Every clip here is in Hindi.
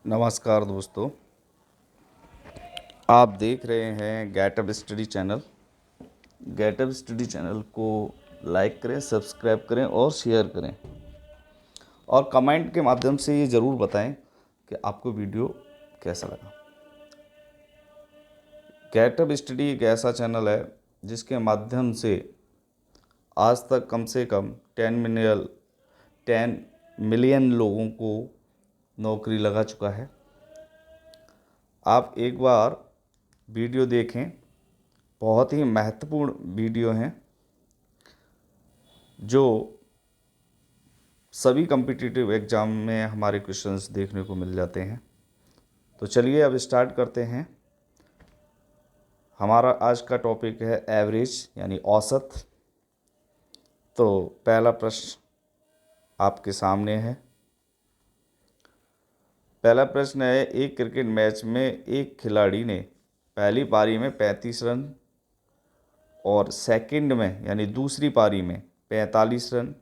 नमस्कार दोस्तों, आप देख रहे हैं getup study channel. Getup study channel को लाइक करें, सब्सक्राइब करें और शेयर करें और कमेंट के माध्यम से ये ज़रूर बताएं कि आपको वीडियो कैसा लगा। गेटअप स्टडी एक ऐसा चैनल है जिसके माध्यम से आज तक कम से कम 10 मिलियन लोगों को नौकरी लगा चुका है। आप एक बार वीडियो देखें, बहुत ही महत्वपूर्ण वीडियो हैं जो सभी कॉम्पिटिटिव एग्ज़ाम में हमारे क्वेश्चंस देखने को मिल जाते हैं। तो चलिए अब स्टार्ट करते हैं। हमारा आज का टॉपिक है एवरेज यानी औसत। तो पहला प्रश्न आपके सामने है। पहला प्रश्न है, एक क्रिकेट मैच में एक खिलाड़ी ने पहली पारी में 35 रन और सेकंड में यानी दूसरी पारी में 45 रन,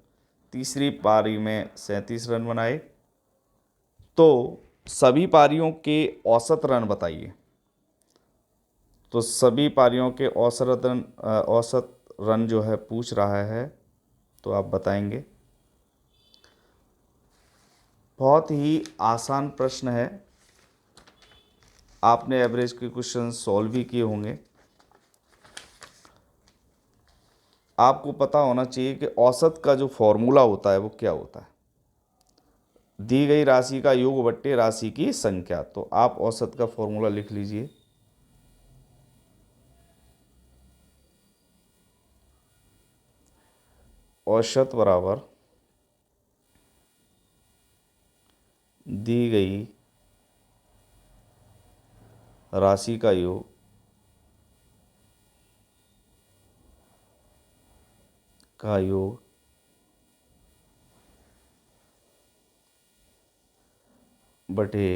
तीसरी पारी में 37 रन बनाए। तो सभी पारियों के औसत रन बताइए। तो सभी पारियों के औसत रन जो है पूछ रहा है, तो आप बताएंगे। बहुत ही आसान प्रश्न है, आपने एवरेज के क्वेश्चन सॉल्व भी किए होंगे। आपको पता होना चाहिए कि औसत का जो फॉर्मूला होता है वो क्या होता है। दी गई राशि का योग बट्टे राशि की संख्या। तो आप औसत का फॉर्मूला लिख लीजिए। औसत बराबर दी गई राशि का योग बटे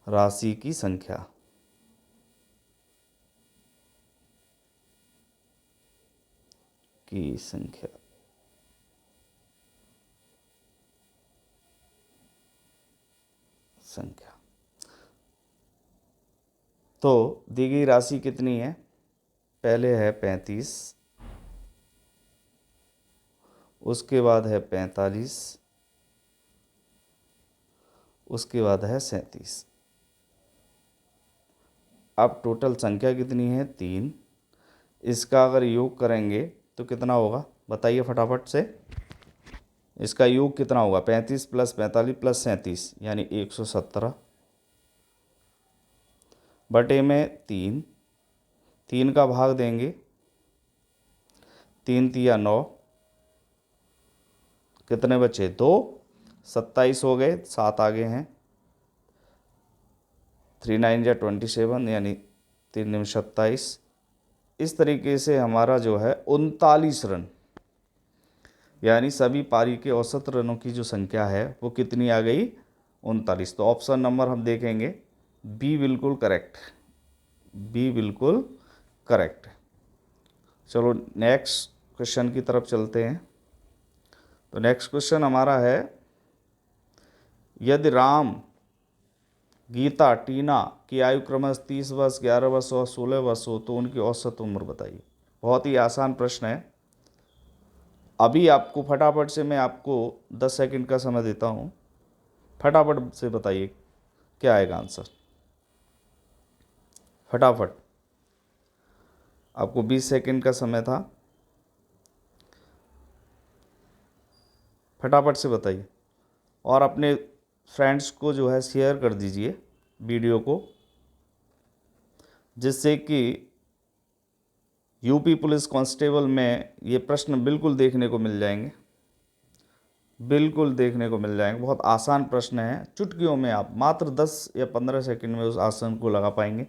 राशि की संख्या। की संख्या संख्या तो दी गई राशि कितनी है? पहले है 35, उसके बाद है 45, उसके बाद है 37। अब टोटल संख्या कितनी है? 3। इसका अगर योग करेंगे तो कितना होगा बताइए फटाफट से। इसका योग कितना होगा? 35 + 45 + 37 यानी 117 बटे में 3। 3 का भाग देंगे, 3 तिया 9, कितने बचे? 2। 27 हो गए, 7 आगे हैं। 3 9 या 27 यानी 3 9 27। इस तरीके से हमारा जो है 39 रन, यानी सभी पारी के औसत रनों की जो संख्या है वो कितनी आ गई? 39। तो ऑप्शन नंबर हम देखेंगे, बी बिल्कुल करेक्ट। बी बिल्कुल करेक्ट। चलो नेक्स्ट क्वेश्चन की तरफ चलते हैं। तो नेक्स्ट क्वेश्चन हमारा है, यदि राम, गीता, टीना की आयु क्रमश 30 वर्ष, 11 वर्ष और 16 वर्ष हो तो उनकी औसत उम्र बताइए। बहुत ही आसान प्रश्न है। अभी आपको फटाफट से मैं आपको 10 सेकंड का समय देता हूँ, फटाफट से बताइए क्या आएगा आंसर। फटाफट, आपको 20 सेकंड का समय था, फटाफट से बताइए। और अपने फ्रेंड्स को जो है शेयर कर दीजिए वीडियो को, जिससे कि यूपी पुलिस कांस्टेबल में ये प्रश्न बिल्कुल देखने को मिल जाएंगे। बिल्कुल देखने को मिल जाएंगे। बहुत आसान प्रश्न है, चुटकियों में आप मात्र 10 या 15 सेकंड में उस आसन को लगा पाएंगे।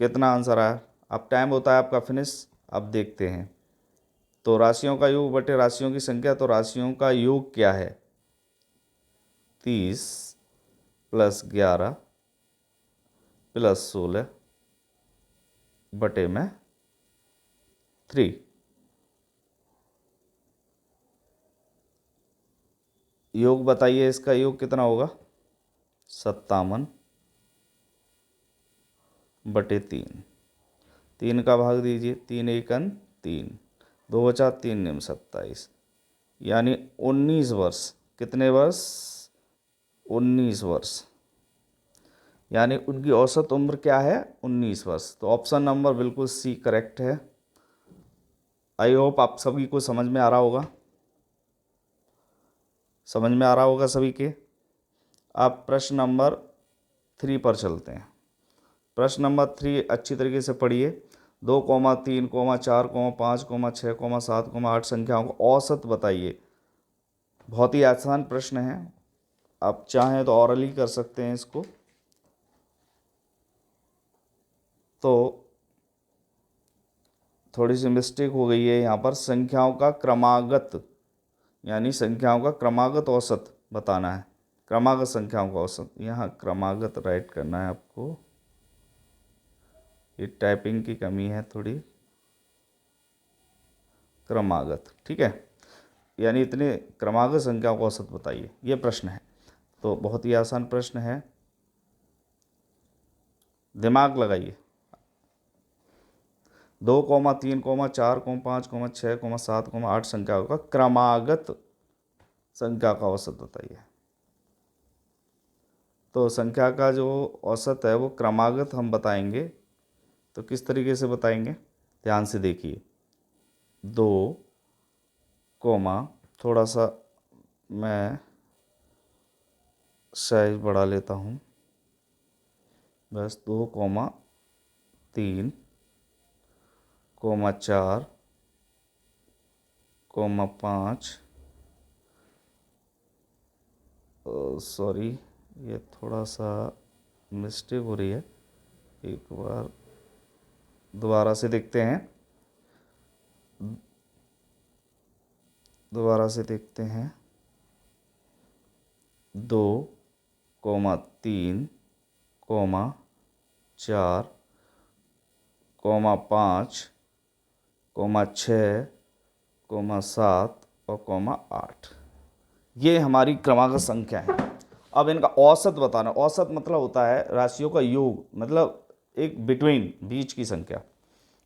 कितना आंसर आया? अब टाइम होता है आपका फिनिश। अब देखते हैं। तो राशियों का योग बटे राशियों की संख्या। तो राशियों का योग क्या है? 30 + 11 + 16 बटे में 3। योग बताइए, इसका योग कितना होगा? 57/3। 3 का भाग दीजिए, 3 एकन 3, 2 बचा 3 निम 27, यानी 19 वर्ष। कितने वर्ष? 19 वर्ष। यानी उनकी औसत उम्र क्या है? 19 वर्ष। तो ऑप्शन नंबर बिल्कुल सी करेक्ट है। आई होप आप सभी को समझ में आ रहा होगा, समझ में आ रहा होगा सभी के। आप प्रश्न नंबर 3 पर चलते हैं। प्रश्न नंबर 3 अच्छी तरीके से पढ़िए। 2, 3, 4, 5, 6, 7, 8 संख्याओं को औसत बताइए। बहुत ही आसान प्रश्न है, आप चाहें तो ऑरली कर सकते हैं इसको। तो थोड़ी सी मिस्टेक हो गई है यहाँ पर। संख्याओं का क्रमागत, यानी संख्याओं का क्रमागत औसत बताना है। क्रमागत संख्याओं का औसत, यहाँ क्रमागत राइट करना है आपको। ये टाइपिंग की कमी है थोड़ी। क्रमागत, ठीक है। यानी इतने क्रमागत संख्याओं का औसत बताइए, ये प्रश्न है। तो बहुत ही आसान प्रश्न है, दिमाग लगाइए। 2, 3, 4, 5, 6, 7, 8 संख्याओं का क्रमागत संख्या का औसत बताइए। तो संख्या का जो औसत है वो क्रमागत हम बताएंगे। तो किस तरीके से बताएंगे, ध्यान से देखिए। 2, थोड़ा सा मैं साइज बढ़ा लेता हूँ, बस 2, 3, 4, 5, सॉरी ये थोड़ा सा मिस्टेक हो रही है, एक बार दोबारा से देखते हैं। दोबारा से देखते हैं। 2, 3, 4, 5, 6, 7 और 8, ये हमारी क्रमागत संख्या है। अब इनका औसत बताना। औसत मतलब होता है राशियों का योग, मतलब एक बिटवीन, बीच की संख्या।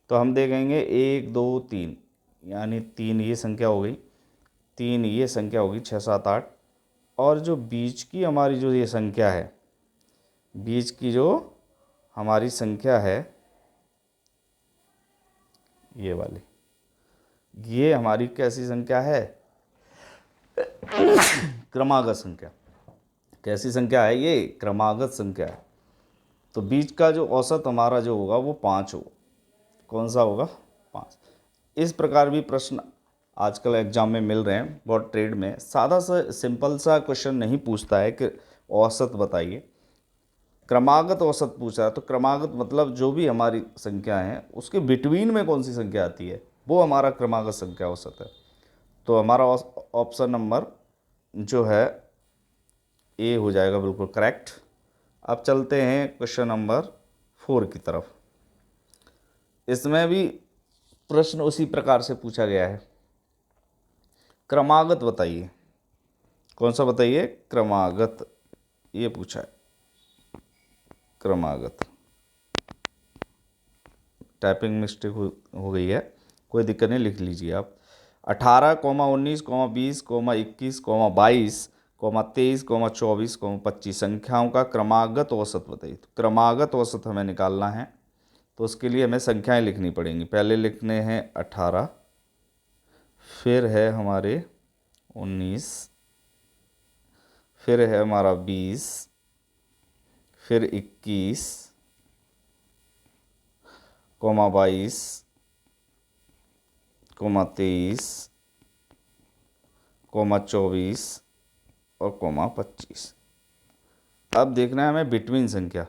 तो हम देखेंगे 1, 2, 3, यानी 3 ये संख्या हो गई, 3 ये संख्या होगी, 6, 7, 8। और जो बीच की हमारी जो ये संख्या है, बीच की जो हमारी संख्या है ये वाली, ये हमारी कैसी संख्या है? क्रमागत संख्या। कैसी संख्या है ये? क्रमागत संख्या है। तो बीच का जो औसत हमारा जो होगा वो 5 होगा। कौन सा होगा? 5। इस प्रकार भी प्रश्न आजकल एग्जाम में मिल रहे हैं, बहुत ट्रेड में। सादा सा सिंपल सा क्वेश्चन नहीं पूछता है कि औसत बताइए, क्रमागत औसत पूछा है। तो क्रमागत मतलब जो भी हमारी संख्या है उसके बिटवीन में कौन सी संख्या आती है, वो हमारा क्रमागत संख्या औसत है। तो हमारा ऑप्शन नंबर जो है ए हो जाएगा बिल्कुल करेक्ट। अब चलते हैं क्वेश्चन नंबर 4 की तरफ। इसमें भी प्रश्न उसी प्रकार से पूछा गया है। क्रमागत बताइए, कौन सा बताइए? क्रमागत, ये पूछा है। क्रमागत, टाइपिंग मिस्टेक हो गई है, कोई दिक्कत नहीं, लिख लीजिए आप। 18, 19, 20, 21, 22, 23, 24, 25 संख्याओं का क्रमागत औसत बताइए। तो क्रमागत औसत हमें निकालना है, तो उसके लिए हमें संख्याएं लिखनी पड़ेंगी। पहले लिखने हैं 18, फिर है हमारे 19, फिर है हमारा 20, फिर 21, 22, 23, 24 और 25। अब देखना है हमें बिटवीन संख्या।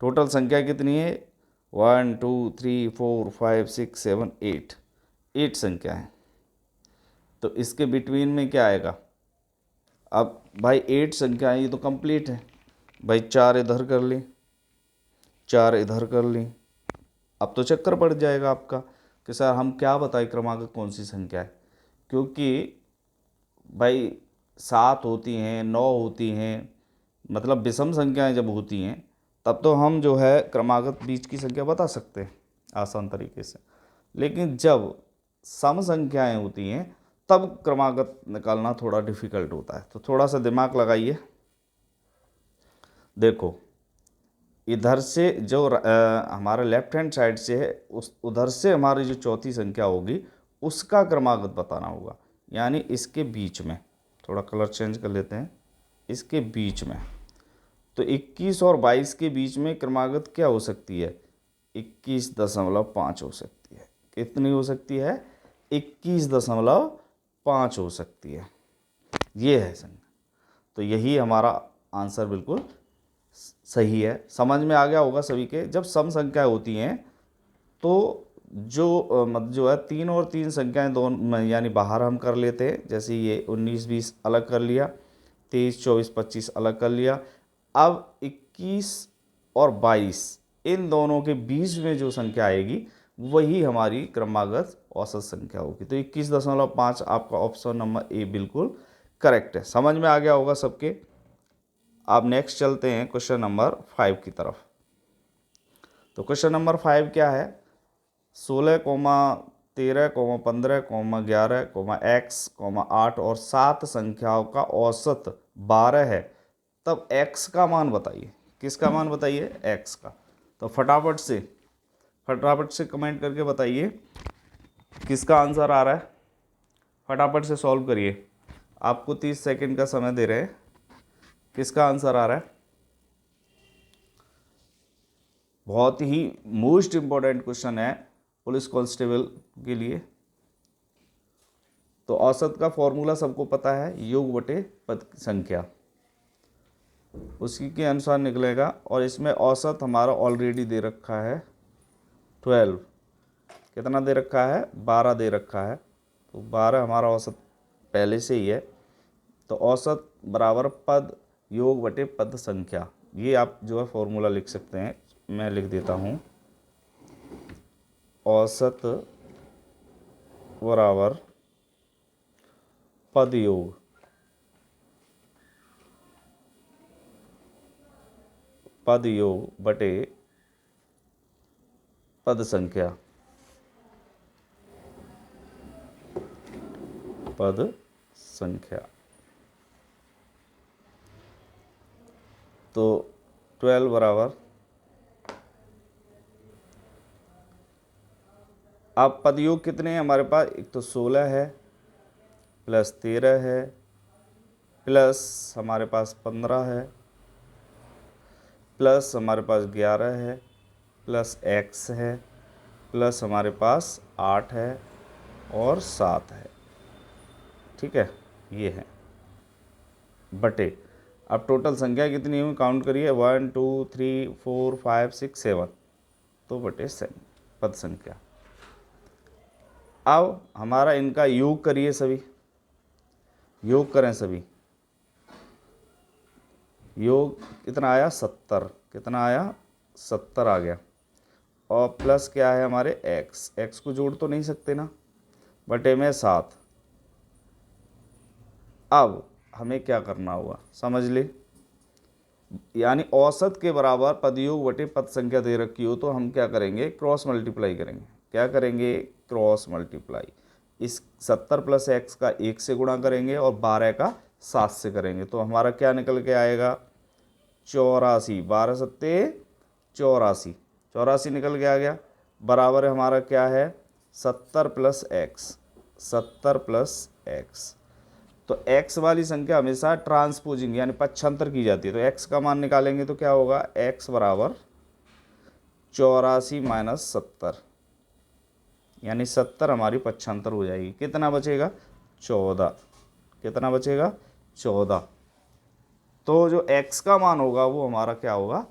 टोटल संख्या कितनी है? 1, 2, 3, 4, 5, 6, 7, 8, 8 संख्या है। तो इसके बिटवीन में क्या आएगा? अब भाई 8 संख्या है, ये तो कंप्लीट है भाई। 4 इधर कर ली, 4 इधर कर ली। अब तो चक्कर पड़ जाएगा आपका कि सर हम क्या बताएं क्रमागत कौन सी संख्या है, क्योंकि भाई 7 होती हैं, 9 होती हैं, मतलब विषम संख्याएं जब होती हैं तब तो हम जो है क्रमागत बीच की संख्या बता सकते हैं आसान तरीके से। लेकिन जब सम संख्याएं होती हैं तब क्रमागत निकालना थोड़ा डिफिकल्ट होता है। तो थोड़ा सा दिमाग लगाइए। देखो, इधर से जो हमारा लेफ्ट हैंड साइड से है उस उधर से हमारी जो चौथी संख्या होगी उसका क्रमागत बताना होगा, यानी इसके बीच में। थोड़ा कलर चेंज कर लेते हैं, इसके बीच में। तो 21 और 22 के बीच में क्रमागत क्या हो सकती है? 21.5 हो सकती है। कितनी हो सकती है? 21.5 हो सकती है। ये है संख्या। तो यही हमारा आंसर बिल्कुल सही है। समझ में आ गया होगा सभी के। जब सम संख्या होती हैं तो जो मतलब जो है 3 और 3 संख्याएं दोनों यानी बाहर हम कर लेते हैं। जैसे ये 19-20 अलग कर लिया, 23-24-25 अलग कर लिया। अब 21 और 22 इन दोनों के बीच में जो संख्या आएगी वही हमारी क्रमागत औसत संख्या होगी। तो 21.5 आपका ऑप्शन नंबर ए बिल्कुल करेक्ट है। समझ में आ गया होगा सबके। अब नेक्स्ट चलते हैं क्वेश्चन नंबर 5 की तरफ। तो क्वेश्चन नंबर 5 क्या है? 16,13,15,11,x, 8 और 7 संख्याओं का औसत 12 है, तब x का मान बताइए। किसका मान बताइए? x का। तो फटाफट से कमेंट करके बताइए किसका आंसर आ रहा है। फटाफट से सॉल्व करिए, आपको 30 सेकंड का समय दे रहे हैं। किसका आंसर आ रहा है? बहुत ही मोस्ट इंपॉर्टेंट क्वेश्चन है पुलिस कांस्टेबल के लिए। तो औसत का फॉर्मूला सबको पता है, योग बटे पद की संख्या, उसी के अनुसार निकलेगा। और इसमें औसत हमारा ऑलरेडी दे रखा है 12। कितना दे रखा है? 12 दे रखा है। तो 12 हमारा औसत पहले से ही है। तो औसत बराबर पद योग बटे पद संख्या, ये आप जो है फॉर्मूला लिख सकते हैं। मैं लिख देता हूँ, औसत बराबर पद योग बटे पद संख्या, तो 12 बराबर, अब पद योग कितने हैं हमारे पास? एक तो 16 है, प्लस 13 है, प्लस हमारे पास 15 है, प्लस हमारे पास 11 है, प्लस x है, प्लस हमारे पास 8 है और 7 है। ठीक है, ये है बटे। अब टोटल संख्या कितनी हुई काउंट करिए, 1 2 3 4 5 6 7, तो बटे 7 पद संख्या। अब हमारा इनका योग करिए, सभी योग करें सभी। योग कितना आया? 70। कितना आया? 70 आ गया। और प्लस क्या है हमारे? x को जोड़ तो नहीं सकते ना, बटे में 7। अब हमें क्या करना होगा समझ ले, यानी औसत के बराबर पदयोग बटे पद संख्या दे रखी हो तो हम क्या करेंगे? क्रॉस मल्टीप्लाई करेंगे। क्या करेंगे? Cross multiply. इस 70 प्लस x का 1 से गुणा करेंगे और 12 का 7 से करेंगे, तो हमारा क्या निकल के आएगा? 84। 12 सत्ते 84, 84 निकल के आ गया। बराबर हमारा क्या है? 70 प्लस एक्स, 70 प्लस एक्स। तो x वाली संख्या हमेशा ट्रांसपोजिंग यानी पक्षांतर की जाती है। तो x का मान निकालेंगे तो क्या होगा? x बराबर 84 माइनस 70, यानी 70 हमारी पक्षांतर हो जाएगी। कितना बचेगा? 14। कितना बचेगा? 14। तो जो x का मान होगा वो हमारा क्या होगा?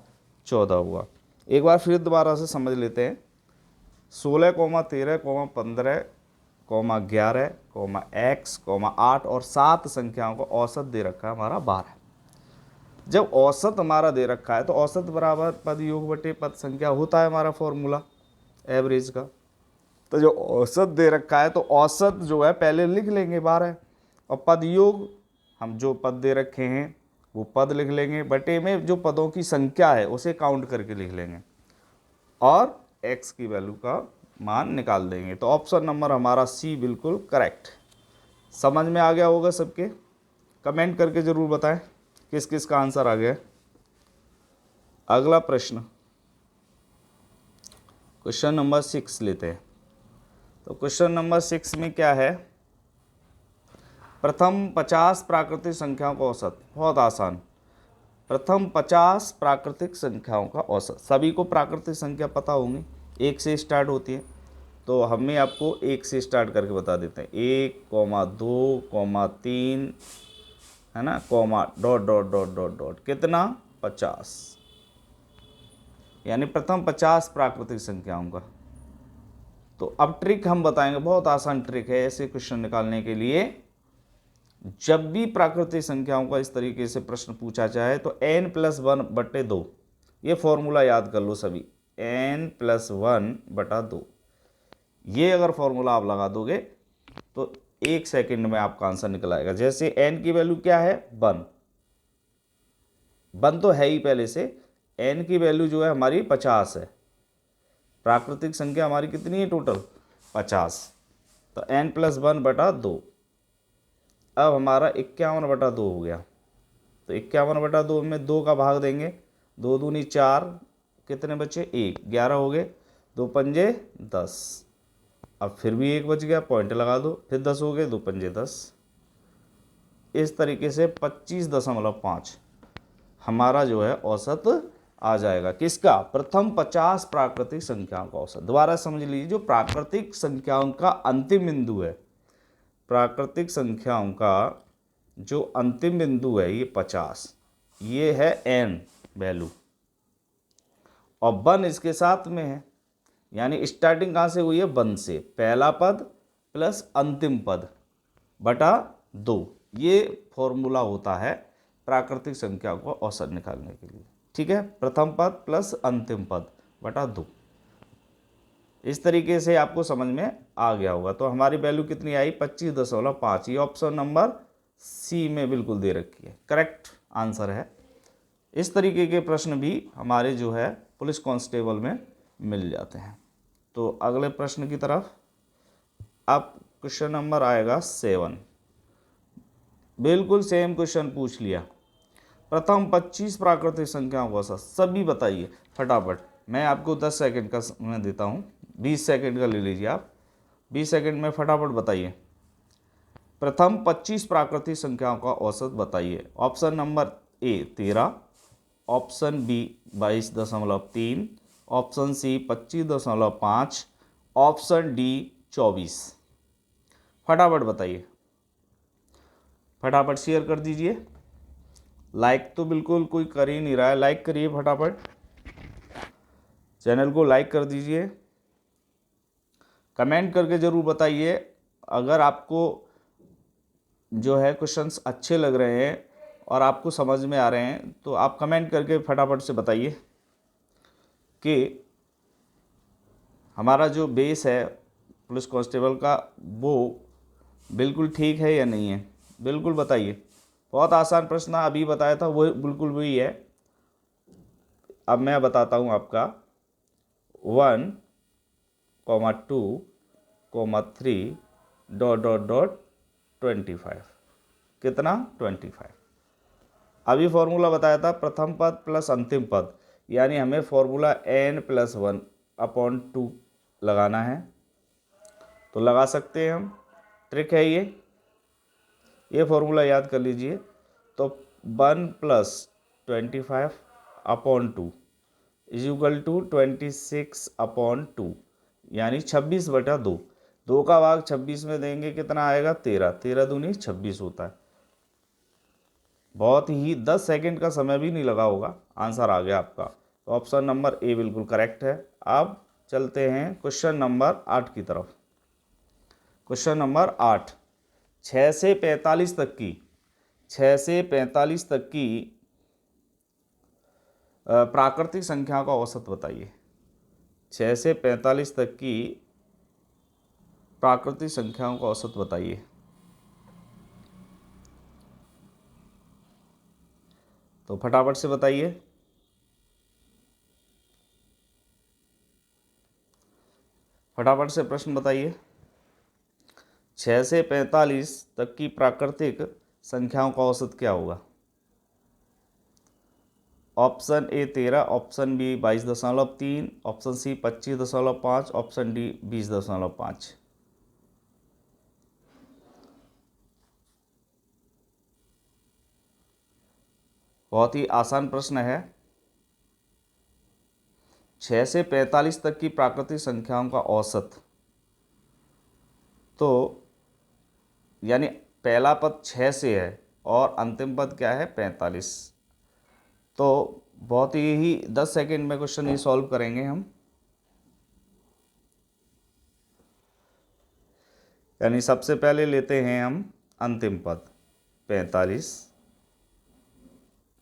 14 होगा। एक बार फिर दोबारा से समझ लेते हैं। 16, 13, 15, 11, x, 8 और 7 संख्याओं का औसत दे रखा है हमारा 12। जब औसत हमारा दे रखा है तो औसत बराबर पद योग बटे पद संख्या होता है हमारा फॉर्मूला एवरेज का। तो जो औसत दे रखा है तो औसत जो है पहले लिख लेंगे 12 और पद योग हम जो पद दे रखे हैं वो पद लिख लेंगे, बटे में जो पदों की संख्या है उसे काउंट करके लिख लेंगे और x की वैल्यू का मान निकाल देंगे। तो ऑप्शन नंबर हमारा सी बिल्कुल करेक्ट। समझ में आ गया होगा सबके? कमेंट करके ज़रूर बताएं किस किस का आंसर आ गया। अगला प्रश्न, क्वेश्चन नंबर 6 लेते हैं। तो क्वेश्चन नंबर 6 में क्या है, प्रथम 50 प्राकृतिक संख्याओं का औसत। बहुत आसान, प्रथम 50 प्राकृतिक संख्याओं का औसत। सभी को प्राकृतिक संख्या पता होंगी, 1 से स्टार्ट होती है, तो हमें आपको 1 से स्टार्ट करके बता देते हैं। 1, 2, 3, है ना, comma dot dot dot dot dot, कितना 50, यानी प्रथम 50 प्राकृतिक संख्याओं का। तो अब ट्रिक हम बताएंगे, बहुत आसान ट्रिक है ऐसे क्वेश्चन निकालने के लिए। जब भी प्राकृतिक संख्याओं का इस तरीके से प्रश्न पूछा जाए तो n+1/2, ये फॉर्मूला याद कर लो सभी, n+1/2, ये अगर फॉर्मूला आप लगा दोगे तो 1 सेकंड में आपका आंसर निकल आएगा। जैसे n की वैल्यू क्या है, 1 तो है ही पहले से, n की वैल्यू जो है हमारी 50 है, प्राकृतिक संख्या हमारी कितनी है टोटल, 50, तो n+1/2। अब हमारा 51/2 हो गया, तो 51/2 में 2 का भाग देंगे, 2 दूनी 4, कितने बचे 1, 11 हो गए, 2 पंजे 10, अब फिर भी 1 बच गया, पॉइंट लगा दो, फिर 10 हो गए, 2 पंजे 10, इस तरीके से 25.5 हमारा जो है औसत आ जाएगा। किसका, प्रथम 50 प्राकृतिक संख्याओं का औसत। दोबारा समझ लीजिए, जो प्राकृतिक संख्याओं का अंतिम बिंदु है, प्राकृतिक संख्याओं का जो अंतिम बिंदु है ये 50, ये है n वैल्यू, और 1 इसके साथ में है, यानी स्टार्टिंग कहाँ से हुई है, 1 से, पहला पद प्लस अंतिम पद बटा 2, ये फॉर्मूला होता है प्राकृतिक संख्या को औसत निकालने के लिए। ठीक है, प्रथम पद प्लस अंतिम पद बटा 2, इस तरीके से आपको समझ में आ गया होगा। तो हमारी वैल्यू कितनी आई, 25.5, ये ऑप्शन नंबर सी में बिल्कुल दे रखी है, करेक्ट आंसर है। इस तरीके के प्रश्न भी हमारे जो है पुलिस कांस्टेबल में मिल जाते हैं। तो अगले प्रश्न की तरफ, अब क्वेश्चन नंबर आएगा 7, बिल्कुल सेम क्वेश्चन पूछ लिया। प्रथम 25 प्राकृतिक संख्याओं का औसत, सभी बताइए फटाफट। मैं आपको 10 सेकंड का समय देता हूँ, 20 सेकंड का ले लीजिए आप, 20 सेकंड में फटाफट बताइए। प्रथम 25 प्राकृतिक संख्याओं का औसत बताइए। Option number A 13, option B 22.3, option C 25.5, option D 24। फटाफट बताइए, फटाफट शेयर कर दीजिए। लाइक तो बिल्कुल कोई कर ही नहीं रहा है, लाइक करिए फटाफट, चैनल को लाइक कर दीजिए। कमेंट करके ज़रूर बताइए, अगर आपको जो है क्वेश्चंस अच्छे लग रहे हैं और आपको समझ में आ रहे हैं तो आप कमेंट करके फटाफट से बताइए कि हमारा जो बेस है पुलिस कांस्टेबल का वो बिल्कुल ठीक है या नहीं है, बिल्कुल बताइए। बहुत आसान प्रश्न अभी बताया था वो बिल्कुल वही है। अब मैं बताता हूँ आपका 1, 2, 3 डॉट डॉट डॉट 25, कितना 25। अभी फॉर्मूला बताया था प्रथम पद प्लस अंतिम पद, यानी हमें फॉर्मूला n+1/2 लगाना है, तो लगा सकते हैं हम, ट्रिक है ये फॉर्मूला याद कर लीजिए। तो 1 + 25/2 इज इक्वल टू 26/2, यानी 26/2, 2 का भाग 26 में देंगे कितना आएगा, 13, 13 दूनी 26 होता है। बहुत ही 10 सेकंड का समय भी नहीं लगा होगा, आंसर आ गया आपका। तो ऑप्शन नंबर ए बिल्कुल करेक्ट है। अब चलते हैं क्वेश्चन नंबर 8 की तरफ। क्वेश्चन नंबर 8, 6 से 45 तक की, 6 से 45 तक की प्राकृतिक संख्या का औसत बताइए। 6 से 45 तक की प्राकृतिक संख्याओं का औसत बताइए। तो फटाफट से बताइए। फटाफट से प्रश्न बताइए। 6 से 45 तक की प्राकृतिक संख्याओं का औसत क्या होगा? Option A 13, option B 22.3, option C 25.5, option D 20.5। बहुत ही आसान प्रश्न है। 6 से 45 तक की प्राकृतिक संख्याओं का औसत, तो यानी पहला पद 6 से है और अंतिम पद क्या है? 45। तो बहुत ही 10 सेकेंड में क्वेश्चन ये सॉल्व करेंगे हम। यानी सबसे पहले लेते हैं हम अंतिम पद 45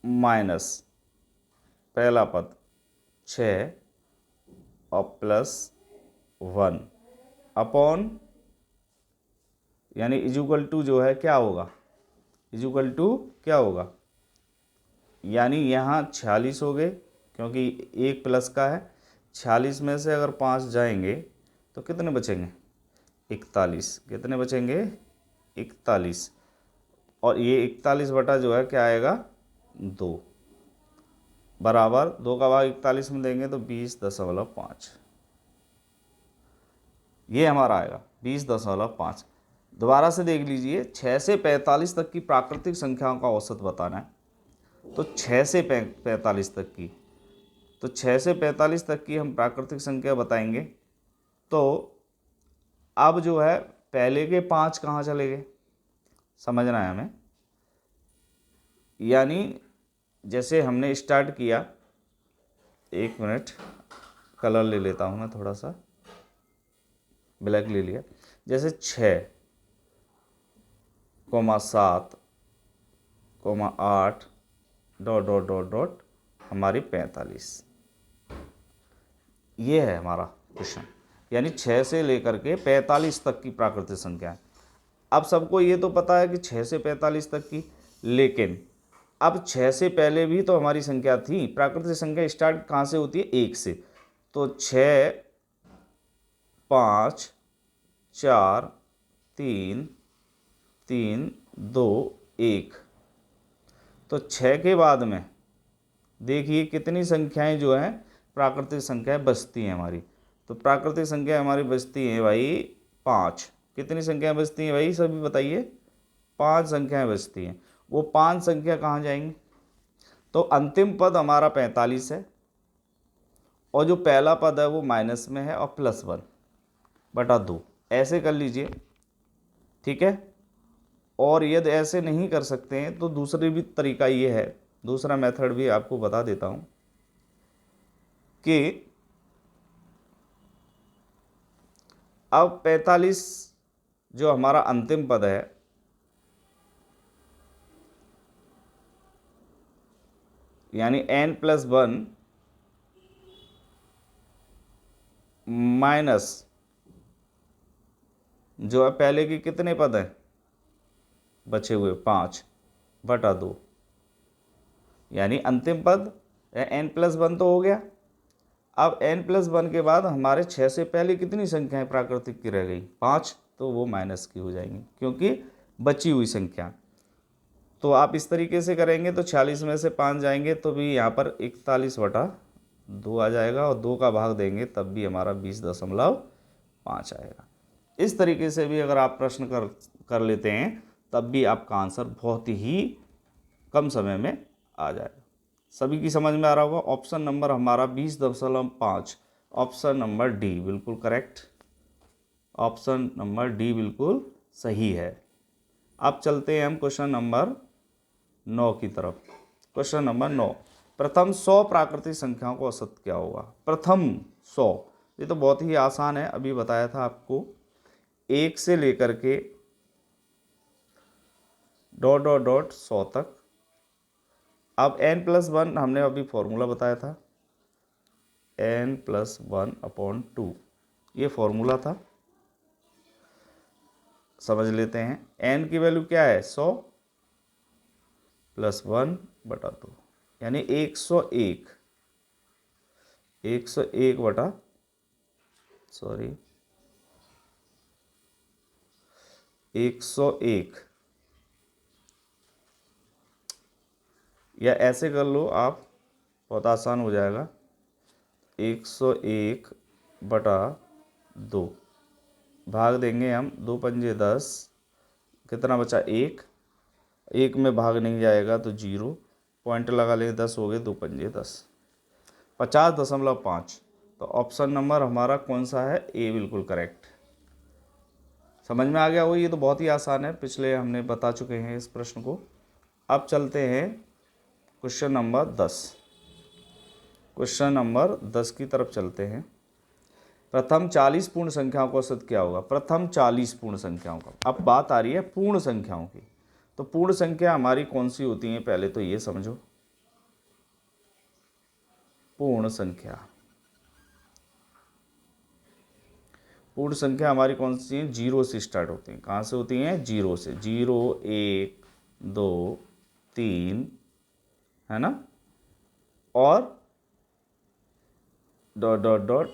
माइनस पहला पद 6 और प्लस 1 अपॉन, यानी इजुकल टू जो है क्या होगा? इजुकल टू क्या होगा? यानी यहाँ 46 हो गए क्योंकि एक प्लस का है। 46 में से अगर 5 जाएंगे तो कितने बचेंगे? 41। कितने बचेंगे? 41। और ये 41 बटा जो है क्या आएगा? 2 बराबर 2 का भाग 41 में देंगे तो 20.5। ये हमारा आएगा 20.5। दोबारा से देख लीजिए, 6 से 45 तक की प्राकृतिक संख्याओं का औसत बताना है। तो 6 से 45 तक की, तो 6 से 45 तक की हम प्राकृतिक संख्या बताएंगे। तो अब जो है पहले के 5 कहाँ चले गए, समझना है हमें। यानी जैसे हमने स्टार्ट किया, 1 मिनट कलर ले लेता हूँ मैं, थोड़ा सा ब्लैक ले लिया। जैसे 6, 7, 8 डॉट डॉट डॉट डॉट हमारी 45। ये है हमारा क्वेश्चन। यानी 6 से लेकर के 45 तक की प्राकृतिक संख्या है। अब सबको ये तो पता है कि 6 से 45 तक की, लेकिन अब 6 से पहले भी तो हमारी संख्या थी। प्राकृतिक संख्या स्टार्ट कहाँ से होती है? 1 से। तो 6, 5, 4, 3, 3, 2, 1। तो 6 के बाद में देखिए कितनी संख्याएं जो हैं प्राकृतिक संख्याएं बचती हैं हमारी। तो प्राकृतिक संख्या हमारी बचती हैं भाई 5। कितनी संख्याएं बचती हैं भाई, सभी बताइए? 5 संख्याएं बचती हैं। वो 5 संख्या कहाँ जाएंगी? तो अंतिम पद हमारा 45 है और जो पहला पद है वो माइनस में है और प्लस 1 बटा 2। ऐसे कर लीजिए, ठीक है। और यदि ऐसे नहीं कर सकते हैं तो दूसरी भी तरीका ये है, दूसरा मेथड भी आपको बता देता हूँ कि अब 45 जो हमारा अंतिम पद है, यानी n+1 माइनस जो है पहले के कितने पद हैं बचे हुए? 5 बटा 2। यानी अंतिम पद n+1 तो हो गया। अब n+1 के बाद हमारे 6 से पहले कितनी संख्याएं प्राकृतिक की रह गई? 5। तो वो माइनस की हो जाएंगी क्योंकि बची हुई संख्या। तो आप इस तरीके से करेंगे तो 46 में से 5 जाएंगे तो भी यहाँ पर 41 बटा 2 आ जाएगा और 2 का भाग देंगे तब भी हमारा 20.5 आएगा। इस तरीके से भी अगर आप प्रश्न कर लेते हैं तब भी आपका आंसर बहुत ही कम समय में आ जाएगा। सभी की समझ में आ रहा होगा। ऑप्शन नंबर हमारा 20.5, ऑप्शन नंबर डी बिल्कुल करेक्ट, ऑप्शन नंबर डी बिल्कुल सही है। अब चलते हैं हम क्वेश्चन नंबर 9 की तरफ। क्वेश्चन नंबर 9, प्रथम 100 प्राकृतिक संख्याओं का औसत क्या होगा? प्रथम 100, ये तो बहुत ही आसान है, अभी बताया था आपको। 1 से लेकर के डॉट डॉट डॉट 100 तक। अब n+1 हमने अभी फॉर्मूला बताया था, n+1/2, ये फॉर्मूला था, समझ लेते हैं। n की वैल्यू क्या है? 100 + 1/2। यानी 101 बटा 101, या ऐसे कर लो आप, बहुत आसान हो जाएगा। 101 बटा 2, भाग देंगे हम, 2 पंजे 10, कितना बचा 1, 1 में भाग नहीं जाएगा तो 0, पॉइंट लगा लेंगे, 10 हो गए, 2 पंजे 10, 50.5। तो ऑप्शन नंबर हमारा कौन सा है? ए बिल्कुल करेक्ट। समझ में आ गया हो? ये तो बहुत ही आसान है, पिछले हमने बता चुके हैं इस प्रश्न को। अब चलते हैं क्वेश्चन नंबर 10। क्वेश्चन नंबर 10 की तरफ चलते हैं। प्रथम 40 पूर्ण संख्याओं का औसत क्या होगा? प्रथम 40 पूर्ण संख्याओं का। अब बात आ रही है पूर्ण संख्याओं की। तो पूर्ण संख्या हमारी कौन सी होती हैं, पहले तो ये समझो। पूर्ण संख्या हमारी कौन सी है? 0 से स्टार्ट होती हैं। कहाँ से होती हैं? 0 से। 0, 1, 2, 3, है ना, और डॉट डॉट डॉट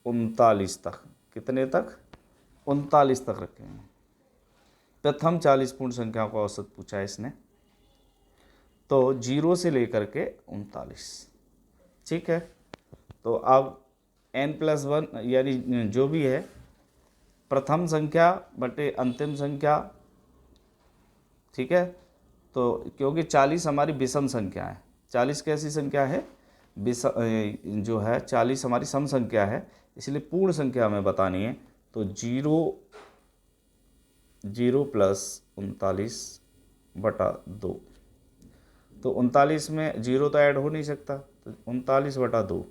39 तक। कितने तक? 39 तक रखेंगे। प्रथम 40 पूर्ण संख्याओं का औसत पूछा है इसने, तो 0 से लेकर के 39। ठीक है, तो अब n+1 यानी जो भी है, प्रथम संख्या बटे अंतिम संख्या। ठीक है, तो क्योंकि 40 हमारी विषम संख्या है। 40 कैसी संख्या है? जो है 40 हमारी सम संख्या है, इसलिए पूर्ण संख्या हमें बतानी है। तो 0 + 39 बटा 2। तो 39 में 0 तो ऐड हो नहीं सकता, तो 39 बटा 2।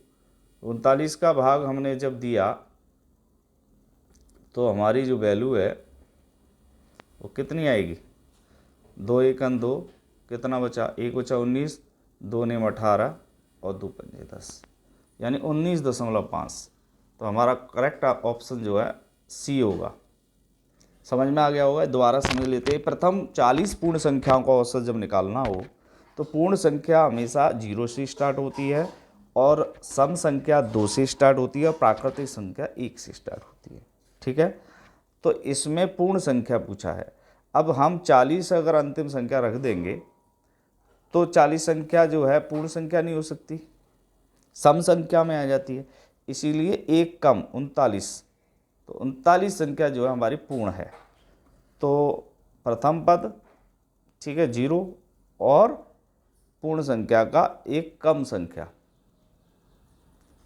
39 का भाग हमने जब दिया तो हमारी जो वैल्यू है वो कितनी आएगी? 2 × 1 = 2, कितना बचा? 1 बचा 19, 2 × 18 और 2 पंजे 10, यानी 19.5। तो हमारा करेक्ट ऑप्शन जो है सी होगा। समझ में आ गया होगा? दोबारा समझ लेते हैं। प्रथम 40 पूर्ण संख्याओं का औसत जब निकालना हो तो पूर्ण संख्या हमेशा 0 से स्टार्ट होती है, और सम संख्या 2 से स्टार्ट होती है, और प्राकृतिक संख्या 1 से स्टार्ट होती है। ठीक है, तो इसमें पूर्ण संख्या पूछा है। अब हम 40 अगर अंतिम संख्या रख देंगे तो 40 संख्या जो है पूर्ण संख्या नहीं हो सकती, सम संख्या में आ जाती है, इसीलिए एक कम 39। तो 39 संख्या जो है हमारी पूर्ण है। तो प्रथम पद, ठीक है, 0, और पूर्ण संख्या का एक कम संख्या,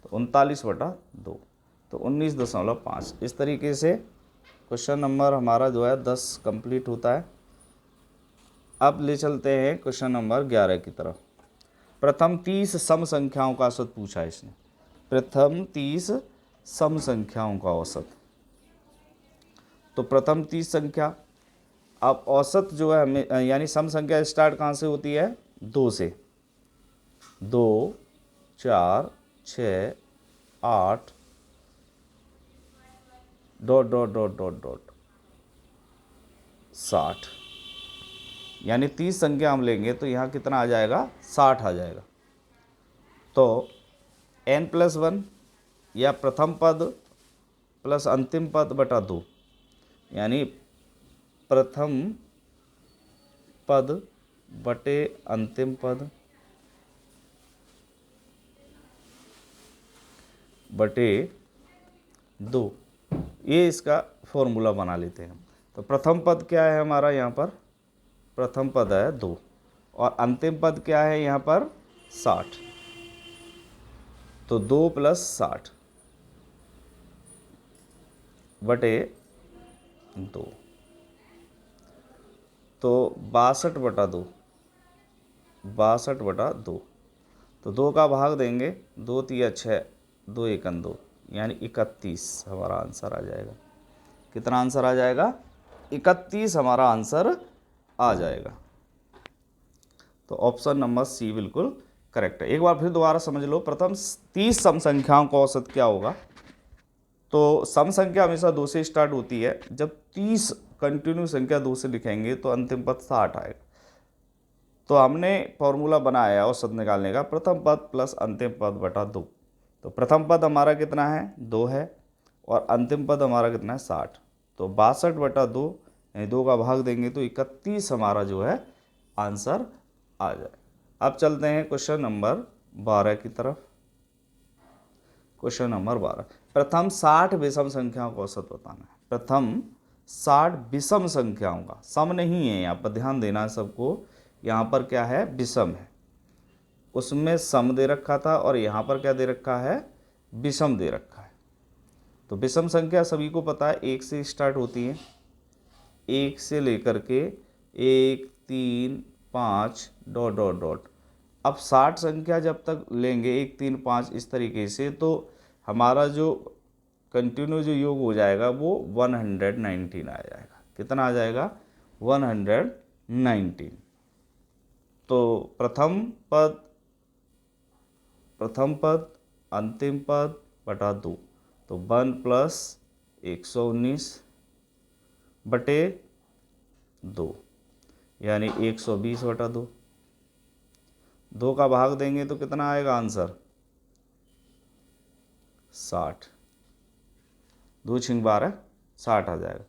तो 39 बटा 2, तो 19.5। इस तरीके से क्वेश्चन नंबर हमारा जो है 10 कंप्लीट होता है। अब ले चलते हैं क्वेश्चन नंबर 11 की तरफ। प्रथम 30 सम संख्याओं का औसत पूछा है इसने। प्रथम 30 सम संख्याओं का औसत। तो प्रथम 30 संख्या, अब औसत जो है हमें, यानी सम संख्या स्टार्ट कहाँ से होती है? 2 से। 2, 4, 6, 8 dot dot dot dot dot 60, यानी 30 संख्या हम लेंगे तो यहाँ कितना आ जाएगा? 60 आ जाएगा। तो n+1 या प्रथम पद प्लस अंतिम पद बटा 2, यानी प्रथम पद बटे अंतिम पद बटे 2, ये इसका फॉर्मूला बना लेते हैं हम। तो प्रथम पद क्या है हमारा? यहाँ पर प्रथम पद है 2, और अंतिम पद क्या है यहाँ पर? 60। तो 2 + 60 बटे 2, तो 62 बटा 2, 62 बटा 2। तो 2 का भाग देंगे, 2 × 3 = 6, 2 × 1 = 2, यानी 31 हमारा आंसर आ जाएगा। कितना आंसर आ जाएगा? 31 हमारा आंसर आ जाएगा। तो ऑप्शन नंबर सी बिल्कुल करेक्ट है। एक बार फिर दोबारा समझ लो। प्रथम 30 सम संख्याओं का औसत क्या होगा? तो सम संख्या हमेशा 2 से स्टार्ट होती है। जब 30 कंटिन्यू संख्या 2 से लिखेंगे तो अंतिम पद 60 आएगा। तो हमने फॉर्मूला बनाया औसत निकालने का, प्रथम पद प्लस अंतिम पद बटा 2। तो प्रथम पद हमारा कितना है 2 है और अंतिम पद हमारा कितना है 60। तो 62/2 यानी 2 का भाग देंगे तो 31 हमारा जो है आंसर आ जाए। अब चलते हैं क्वेश्चन नंबर 12 की तरफ। क्वेश्चन नंबर 12, प्रथम 60 विषम संख्याओं का औसत बताना है। प्रथम 60 विषम संख्याओं का, सम नहीं है, यहाँ पर ध्यान देना है सबको, यहाँ पर क्या है विषम है, उसमें सम दे रखा था और यहाँ पर क्या दे रखा है विषम दे रखा है। तो विषम संख्या सभी को पता है 1 से स्टार्ट होती है, 1 से लेकर के 1 3 5 डॉट डॉट डॉट। अब 60 संख्या जब तक लेंगे 1 3 5 इस तरीके से, तो हमारा जो कंटिन्यू जो योग हो जाएगा वो 119 आ जाएगा। कितना आ जाएगा 119। तो प्रथम पद अंतिम पद बटा 2, तो 1 प्लस 119 बटे 2 यानी 120/2। 2 का भाग देंगे तो कितना आएगा आंसर 60। 2 छिंग 12 60 आ जाएगा।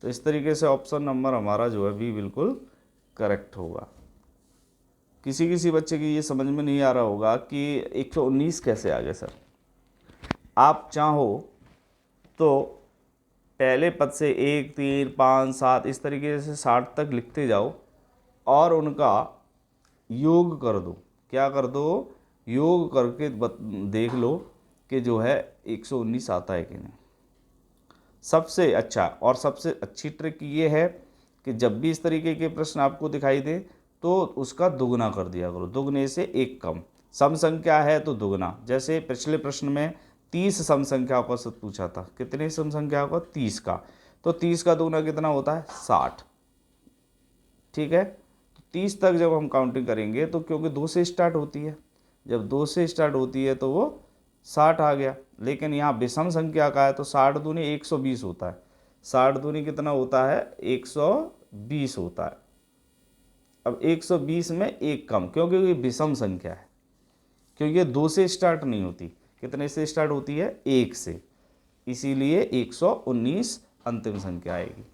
तो इस तरीके से ऑप्शन नंबर हमारा जो है बी बिल्कुल करेक्ट होगा। किसी बच्चे की ये समझ में नहीं आ रहा होगा कि 119 कैसे आ गया सर। आप चाहो तो पहले पद से 1 3 5 7 इस तरीके से 60 तक लिखते जाओ और उनका योग कर दो। क्या कर दो, योग करके देख लो कि जो है 119 आता है कि नहीं। सबसे अच्छा और सबसे अच्छी ट्रिक ये है कि जब भी इस तरीके के प्रश्न आपको दिखाई दे तो उसका दुगना कर दिया करो, दुगने से 1 कम। सम संख्या है तो दुगना, जैसे पिछले प्रश्न में 30 सम संख्या का औसत पूछा था। कितने सम संख्या का 30 का, तो 30 का दुगना कितना होता है 60। ठीक है, तो 30 तक जब हम काउंटिंग करेंगे तो क्योंकि 2 से स्टार्ट होती है, जब 2 से स्टार्ट होती है तो वो 60 आ गया। लेकिन यहाँ विषम संख्या का है तो 60 दूनी 120 होता है। 60 दूनी कितना होता है 120 होता है। अब 120 में 1 कम, क्योंकि ये विषम संख्या है, क्योंकि ये 2 से स्टार्ट नहीं होती। कितने से स्टार्ट होती है 1 से, इसीलिए 119 अंतिम संख्या आएगी।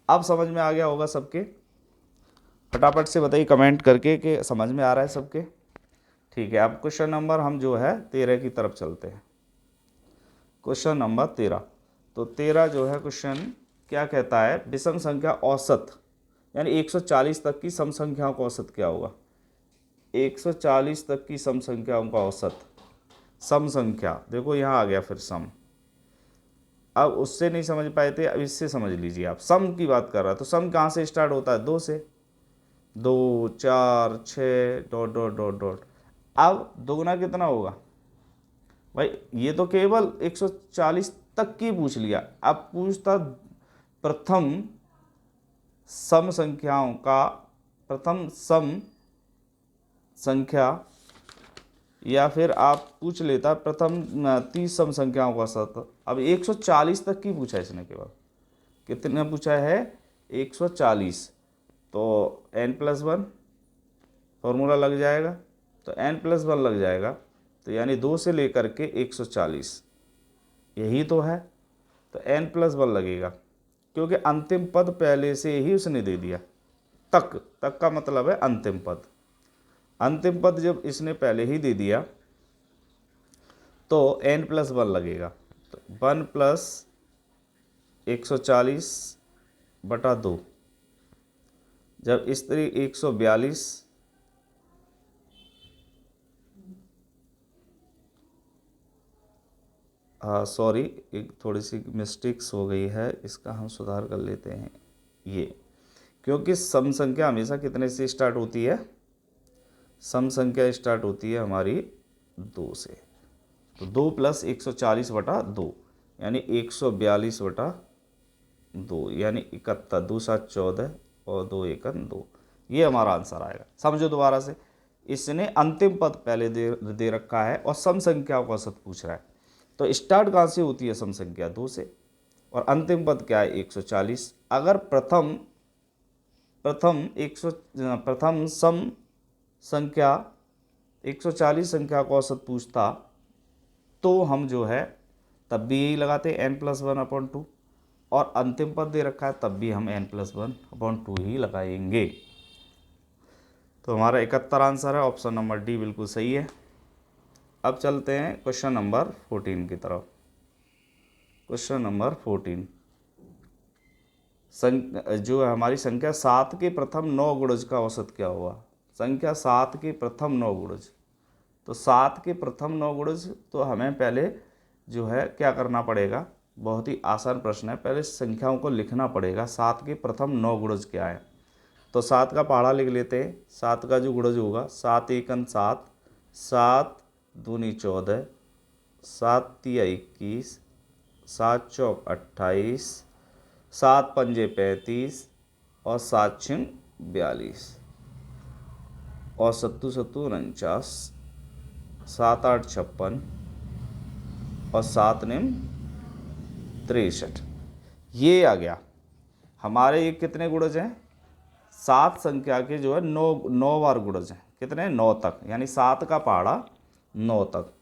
अब समझ में आ गया होगा सबके, फटाफट से बताइए कमेंट करके कि समझ में आ रहा है सबके। ठीक है, अब क्वेश्चन नंबर हम जो है 13 की तरफ चलते हैं। क्वेश्चन नंबर 13, तो 13 जो है क्वेश्चन क्या कहता है, विषम संख्या औसत यानी 140 तक की सम संख्याओं का औसत क्या होगा। 140 तक की सम संख्याओं का औसत, सम संख्या देखो यहाँ आ गया फिर सम। अब उससे नहीं समझ पाए थे, अब इससे समझ लीजिए। आप सम की बात कर रहा है तो सम कहाँ से स्टार्ट होता है 2 से, 2 4 6 डॉट डॉट डॉट डॉट। अब दोगुना कितना होगा भाई, ये तो केवल 140 तक की पूछ लिया। अब पूछता प्रथम सम संख्याओं का, प्रथम सम संख्या, या फिर आप पूछ लेता प्रथम 30 सम संख्याओं का औसत। अब 140 तक की पूछा है इसने, केवल कितना पूछा है 140। तो n+1 फॉर्मूला लग जाएगा, तो n+1 लग जाएगा, तो यानी 2 से लेकर के 140 यही तो है, तो n+1 लगेगा, क्योंकि अंतिम पद पहले से ही उसने दे दिया। तक का मतलब है अंतिम पद। अंतिम पद जब इसने पहले ही दे दिया तो n+1 लगेगा, तो 1 + 140/2। जब इस तरीके 142, सॉरी एक थोड़ी सी मिस्टेक्स हो गई है, इसका हम सुधार कर लेते हैं। ये क्योंकि सम संख्या हमेशा कितने से स्टार्ट होती है, सम संख्या स्टार्ट होती है हमारी 2 से, तो 2 + 140/2 यानी 142/2 यानी 71, 2 7 14 और 2 1 2। ये हमारा आंसर आएगा। समझो दोबारा से, इसने अंतिम पद पहले दे रखा है और सम संख्याओं का औसत पूछ रहा है, तो स्टार्ट कहाँ से होती है सम संख्या 2 से, और अंतिम पद क्या है 140। अगर प्रथम सम संख्या 140 संख्या का औसत पूछता तो हम जो है तब भी यही लगाते n+1/2, और अंतिम पद दे रखा है तब भी हम n+1/2 ही लगाएंगे। तो हमारा 71 आंसर है, ऑप्शन नंबर डी बिल्कुल सही है। अब चलते हैं क्वेश्चन नंबर 14 की तरफ। क्वेश्चन नंबर 14, जो हमारी संख्या 7 के प्रथम 9 गुणज का औसत क्या हुआ। संख्या 7 के प्रथम 9 गुणज, तो 7 के प्रथम 9 गुणज तो हमें पहले जो है क्या करना पड़ेगा, बहुत ही आसान प्रश्न है, पहले संख्याओं को लिखना पड़ेगा। 7 के प्रथम 9 गुणज क्या है, तो 7 का पहाड़ा लिख लेते हैं। 7 का जो गुणज होगा 7 एकन 7, 7 दूनी 14, 7 तिया 21, 7 चौक 28, 7 पंजे 35 और 7 छिंग 42 और 7 7 49, 7 8 56 और 7 निम 63। ये आ गया हमारे। ये कितने गुणज हैं, 7 संख्या के जो है 9 बार गुणज हैं। कितने, 9 तक, यानी 7 का पहाड़ा 9 तक।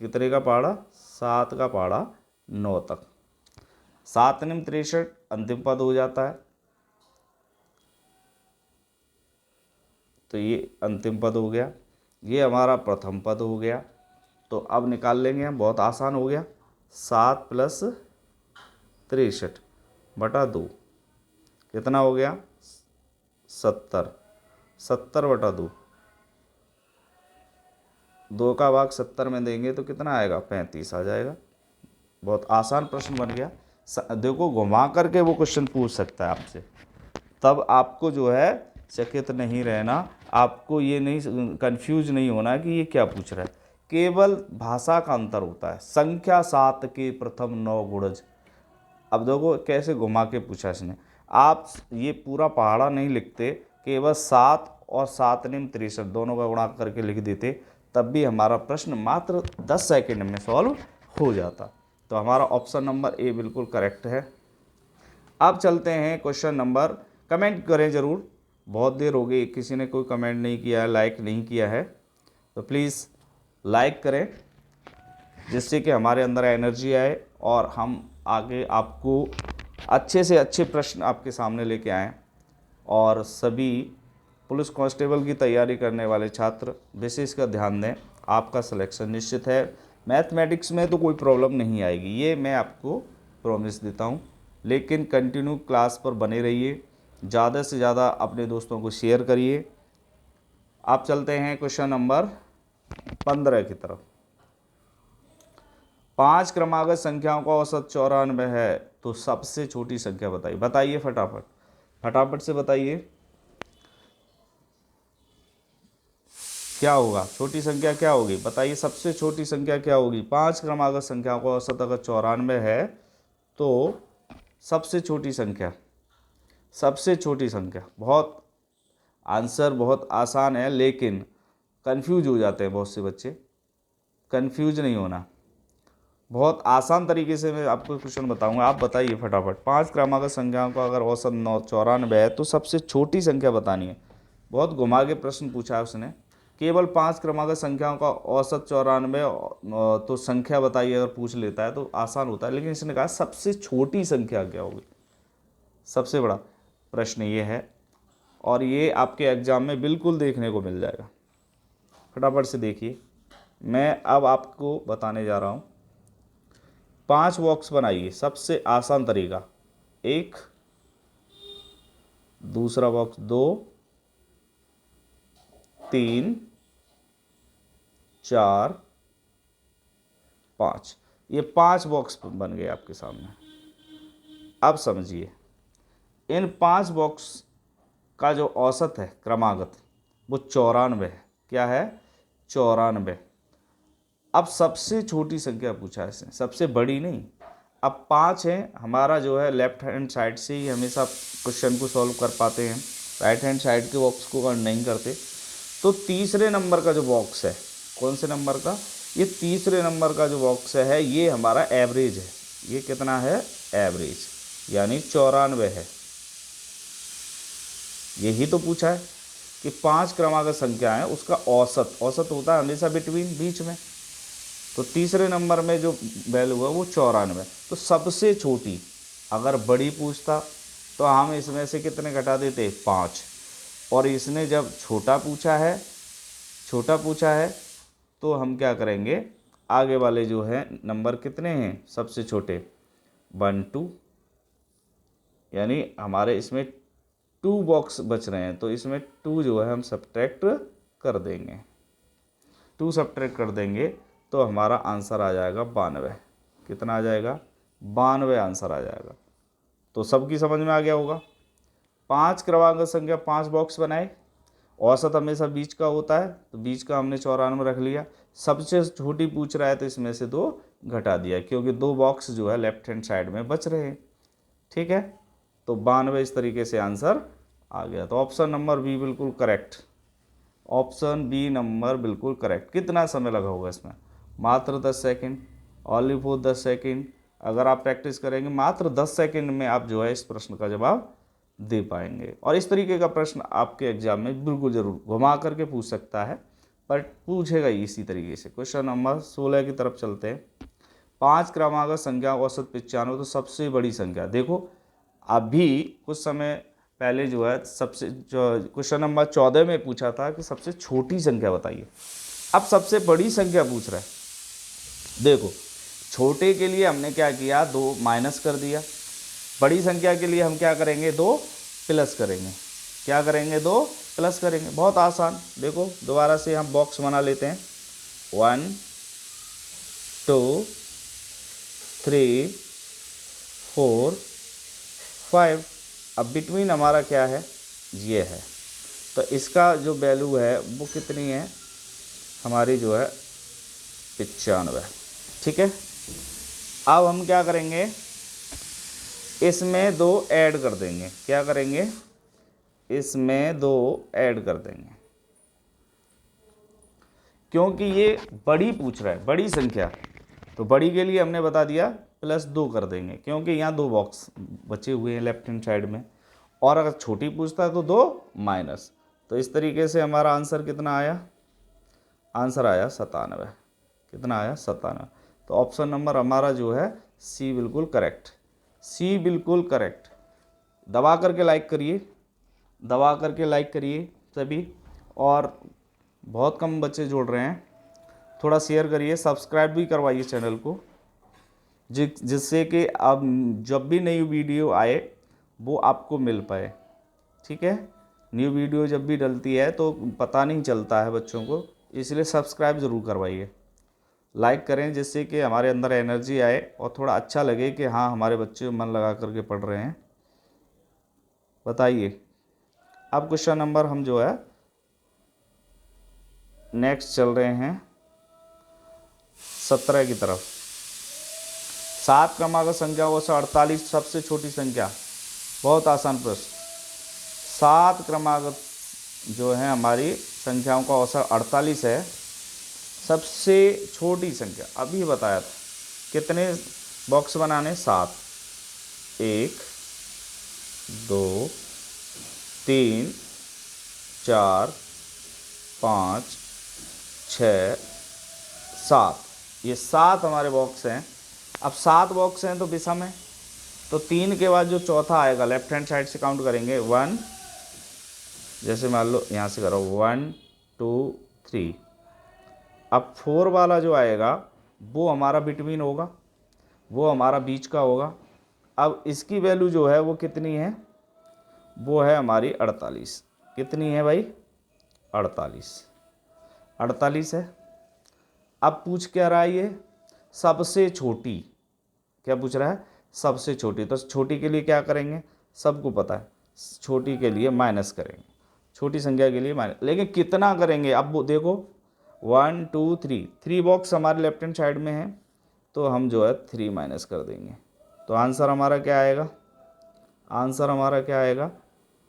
कितने का पहाड़ा, 7 का पहाड़ा 9 तक। 7 निम 63 अंतिम पद हो जाता है, तो ये अंतिम पद हो गया। ये हमारा प्रथम पद हो गया। तो अब निकाल लेंगे हम, बहुत आसान हो गया। 7 + 63 बटा 2 कितना हो गया, 70। 70 बटा 2, 2 का भाग 70 में देंगे तो कितना आएगा, 35 आ जाएगा। बहुत आसान प्रश्न बन गया। देखो घुमा करके वो क्वेश्चन पूछ सकता है आपसे, तब आपको जो है चकित नहीं रहना, आपको ये नहीं कंफ्यूज नहीं होना कि ये क्या पूछ रहा है। केवल भाषा का अंतर होता है। संख्या 7 के प्रथम 9 गुणज, अब देखो कैसे घुमा के पूछा इसने। आप ये पूरा पहाड़ा नहीं लिखते, केवल 7 और 7 निम 63 दोनों का गुणा करके लिख देते, तब भी हमारा प्रश्न मात्र 10 सेकंड में सॉल्व हो जाता। तो हमारा ऑप्शन नंबर ए बिल्कुल करेक्ट है। अब चलते हैं क्वेश्चन नंबर, कमेंट करें ज़रूर, बहुत देर हो गई, किसी ने कोई कमेंट नहीं किया है, लाइक नहीं किया है, तो प्लीज़ लाइक करें जिससे कि हमारे अंदर एनर्जी आए और हम आगे आपको अच्छे से अच्छे प्रश्न आपके सामने लेके आएँ। और सभी पुलिस कांस्टेबल की तैयारी करने वाले छात्र विशेष का ध्यान दें, आपका सिलेक्शन निश्चित है। मैथमेटिक्स में तो कोई प्रॉब्लम नहीं आएगी, ये मैं आपको प्रॉमिस देता हूँ। लेकिन कंटिन्यू क्लास पर बने रहिए, ज़्यादा से ज़्यादा अपने दोस्तों को शेयर करिए। आप चलते हैं क्वेश्चन नंबर 15 की तरफ। 5 क्रमागत संख्याओं का औसत 94 है, तो सबसे छोटी संख्या बताइए। बताइए फटाफट, फटाफट से बताइए क्या होगा, छोटी संख्या क्या होगी, बताइए सबसे छोटी संख्या क्या होगी। 5 क्रमागत संख्याओं का औसत अगर 94 है तो सबसे छोटी संख्या, सबसे छोटी संख्या, बहुत आंसर बहुत आसान है, लेकिन कंफ्यूज हो जाते हैं बहुत से बच्चे। कंफ्यूज नहीं होना, बहुत आसान तरीके से मैं आपको क्वेश्चन बताऊंगा, आप बताइए फटाफट। 5 क्रमागत संख्याओं का अगर औसत 94 है तो सबसे छोटी संख्या बतानी है। बहुत घुमा के प्रश्न पूछा है उसने, केवल 5 क्रमागत संख्याओं का औसत 94, तो संख्या बताइए अगर पूछ लेता है तो आसान होता है, लेकिन इसने कहा सबसे छोटी संख्या क्या होगी। सबसे बड़ा प्रश्न ये है, और ये आपके एग्जाम में बिल्कुल देखने को मिल जाएगा। फटाफट से देखिए, मैं अब आपको बताने जा रहा हूँ। 5 बॉक्स बनाइए, सबसे आसान तरीका। 1, दूसरा बॉक्स 2, 3, 4, 5। ये 5 बॉक्स बन गए आपके सामने। अब समझिए, इन 5 बॉक्स का जो औसत है क्रमागत वो 94 है। क्या है, 94। अब सबसे छोटी संख्या पूछा है इसने, सबसे बड़ी नहीं। अब 5 है, हमारा जो है लेफ्ट हैंड साइड से ही हमेशा क्वेश्चन को सॉल्व कर पाते हैं, राइट हैंड साइड के बॉक्स को अगर नहीं करते। तो तीसरे नंबर का जो बॉक्स है, कौन से नंबर का, ये तीसरे नंबर का जो बॉक्स है ये हमारा एवरेज है। ये कितना है, एवरेज, यानी 94 है। यही तो पूछा है। कि 5 क्रमांक संख्या है उसका औसत होता है हमेशा बिटवीन, बीच में। तो तीसरे नंबर में जो वैल्यू है वो 94। तो सबसे छोटी, अगर बड़ी पूछता तो हम इसमें से कितने घटा देते, 5। और इसने जब छोटा पूछा है तो हम क्या करेंगे, आगे वाले जो है नंबर कितने हैं सबसे छोटे, 1 2, यानी हमारे इसमें 2 बॉक्स बच रहे हैं, तो इसमें 2 जो है हम सब्ट्रैक्ट कर देंगे। 2 सब्ट्रैक्ट कर देंगे तो हमारा आंसर आ जाएगा 92। कितना आ जाएगा, 92 आंसर आ जाएगा। तो सबकी समझ में आ गया होगा। 5 क्रमांक संख्या 5 बॉक्स बनाए, औसत हमेशा बीच का होता है, तो बीच का हमने 94 रख लिया। सबसे छोटी पूछ रहा है तो इसमें से 2 घटा दिया, क्योंकि 2 बॉक्स जो है लेफ्ट हैंड साइड में बच रहे हैं। ठीक है, तो 92 इस तरीके से आंसर आ गया। तो ऑप्शन नंबर बी बिल्कुल करेक्ट, ऑप्शन बी नंबर बिल्कुल करेक्ट। कितना समय लगा होगा इसमें, मात्र 10 सेकेंड, ओनली फॉर 10 सेकेंड। अगर आप प्रैक्टिस करेंगे मात्र 10 सेकेंड में आप जो है इस प्रश्न का जवाब दे पाएंगे। और इस तरीके का प्रश्न आपके एग्जाम में बिल्कुल ज़रूर घुमा करके पूछ सकता है, पर पूछेगा इसी तरीके से। क्वेश्चन नंबर 16 की तरफ चलते हैं। 5 क्रमांक संख्या औसत 95, तो सबसे बड़ी संख्या देखो, अभी कुछ समय पहले जो है सबसे जो क्वेश्चन नंबर 14 में पूछा था कि सबसे छोटी संख्या बताइए, अब सबसे बड़ी संख्या पूछ रहा है। देखो, छोटे के लिए हमने क्या किया, 2 माइनस कर दिया। बड़ी संख्या के लिए हम क्या करेंगे, 2 प्लस करेंगे। क्या करेंगे, 2 प्लस करेंगे। बहुत आसान। देखो दोबारा से हम बॉक्स बना लेते हैं। 1 2 3 4 5। अब बिटवीन हमारा क्या है, ये है, तो इसका जो वैल्यू है वो कितनी है हमारी, जो है 95। ठीक है, अब हम क्या करेंगे, इसमें 2 ऐड कर देंगे। क्या करेंगे, इसमें 2 ऐड कर देंगे, क्योंकि ये बड़ी पूछ रहा है, बड़ी संख्या, तो बड़ी के लिए हमने बता दिया +2 कर देंगे, क्योंकि यहाँ 2 बॉक्स बचे हुए हैं लेफ्ट हैंड साइड में। और अगर छोटी पूछता है तो 2 माइनस। तो इस तरीके से हमारा आंसर कितना आया, आंसर आया 97। कितना आया, 97। तो ऑप्शन नंबर हमारा जो है सी बिल्कुल करेक्ट, सी बिल्कुल करेक्ट। दबा करके लाइक करिए, दबा करके लाइक करिए सभी। और बहुत कम बच्चे जुड़ रहे हैं, थोड़ा शेयर करिए, सब्सक्राइब भी करवाइए चैनल को, जिससे कि अब जब भी नई वीडियो आए वो आपको मिल पाए। ठीक है, न्यू वीडियो जब भी डलती है तो पता नहीं चलता है बच्चों को, इसलिए सब्सक्राइब ज़रूर करवाइए, लाइक करें, जिससे कि हमारे अंदर एनर्जी आए और थोड़ा अच्छा लगे कि हाँ हमारे बच्चे मन लगा करके पढ़ रहे हैं। बताइए, अब क्वेश्चन नंबर हम जो है नेक्स्ट चल रहे हैं 17 की तरफ। 7 क्रमांक संख्या वो 48 सबसे छोटी संख्या। बहुत आसान प्रश्न। 7 क्रमांक जो है हमारी संख्याओं का औसत 48 है, सबसे छोटी संख्या अभी बताया था। कितने बॉक्स बनाने, 7। 1 2 3 4 5 6 7, ये 7 हमारे बॉक्स हैं। अब 7 बॉक्स हैं तो विषम है, तो 3 के बाद जो चौथा आएगा लेफ्ट हैंड साइड से काउंट करेंगे 1, जैसे मान लो यहाँ से करो 1 2 3। अब 4 वाला जो आएगा वो हमारा बिटवीन होगा, वो हमारा बीच का होगा। अब इसकी वैल्यू जो है वो कितनी है, वो है हमारी 48। कितनी है भाई, 48 है। अब पूछ क्या रहा है ये, सबसे छोटी। क्या पूछ रहा है, सबसे छोटी। तो छोटी के लिए क्या करेंगे, सबको पता है, छोटी के लिए माइनस करेंगे, छोटी संख्या के लिए माइनस। लेकिन कितना करेंगे, अब वो देखो 1 2 3 बॉक्स हमारे लेफ्ट हैंड साइड में है, तो हम जो है 3 माइनस कर देंगे। तो आंसर हमारा क्या आएगा, आंसर हमारा क्या आएगा,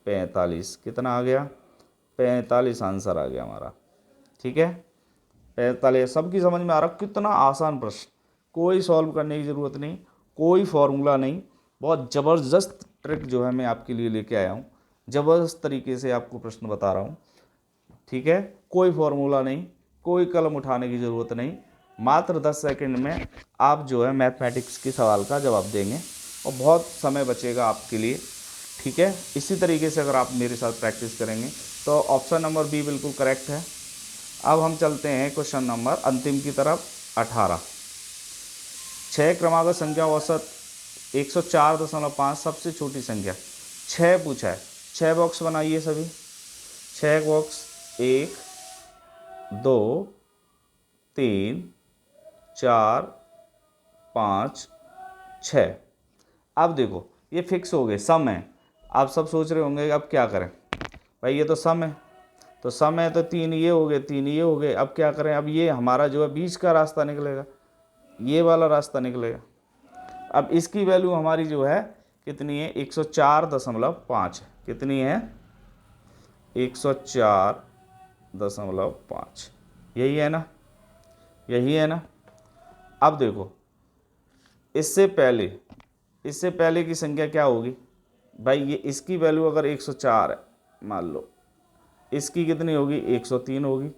45। कितना आ गया, 45 आंसर आ गया हमारा। ठीक है, 45। सबकी समझ में आ रहा, कितना आसान प्रश्न, कोई सॉल्व करने की ज़रूरत नहीं, कोई फॉर्मूला नहीं। बहुत ज़बरदस्त ट्रिक जो है मैं आपके लिए लेके आया हूँ, ज़बरदस्त तरीके से आपको प्रश्न बता रहा हूँ। ठीक है, कोई फॉर्मूला नहीं, कोई कलम उठाने की ज़रूरत नहीं, मात्र 10 सेकंड में आप जो है मैथमेटिक्स के सवाल का जवाब देंगे और बहुत समय बचेगा आपके लिए। ठीक है, इसी तरीके से अगर आप मेरे साथ प्रैक्टिस करेंगे तो ऑप्शन नंबर बी बिल्कुल करेक्ट है। अब हम चलते हैं क्वेश्चन नंबर अंतिम की तरफ, 18। 6 क्रमागत संख्या औसत 104.5, सबसे छोटी संख्या 6 पूछा है। 6 बॉक्स बनाइए सभी, 6 बॉक्स, 1 2 3 4 5 6। अब देखो ये फिक्स हो गए, सम है। आप सब सोच रहे होंगे अब क्या करें, भाई ये तो सम है, तो सम है तो 3 ये हो गए, 3 ये हो गए, अब क्या करें। अब ये हमारा जो है बीच का रास्ता निकलेगा, ये वाला रास्ता निकलेगा। अब इसकी वैल्यू हमारी जो है कितनी है, 104.5। कितनी है, 104.5। यही है ना, यही है ना। अब देखो इससे पहले की संख्या क्या होगी भाई, ये इसकी वैल्यू अगर 104 है मान लो, इसकी कितनी होगी, 103 होगी,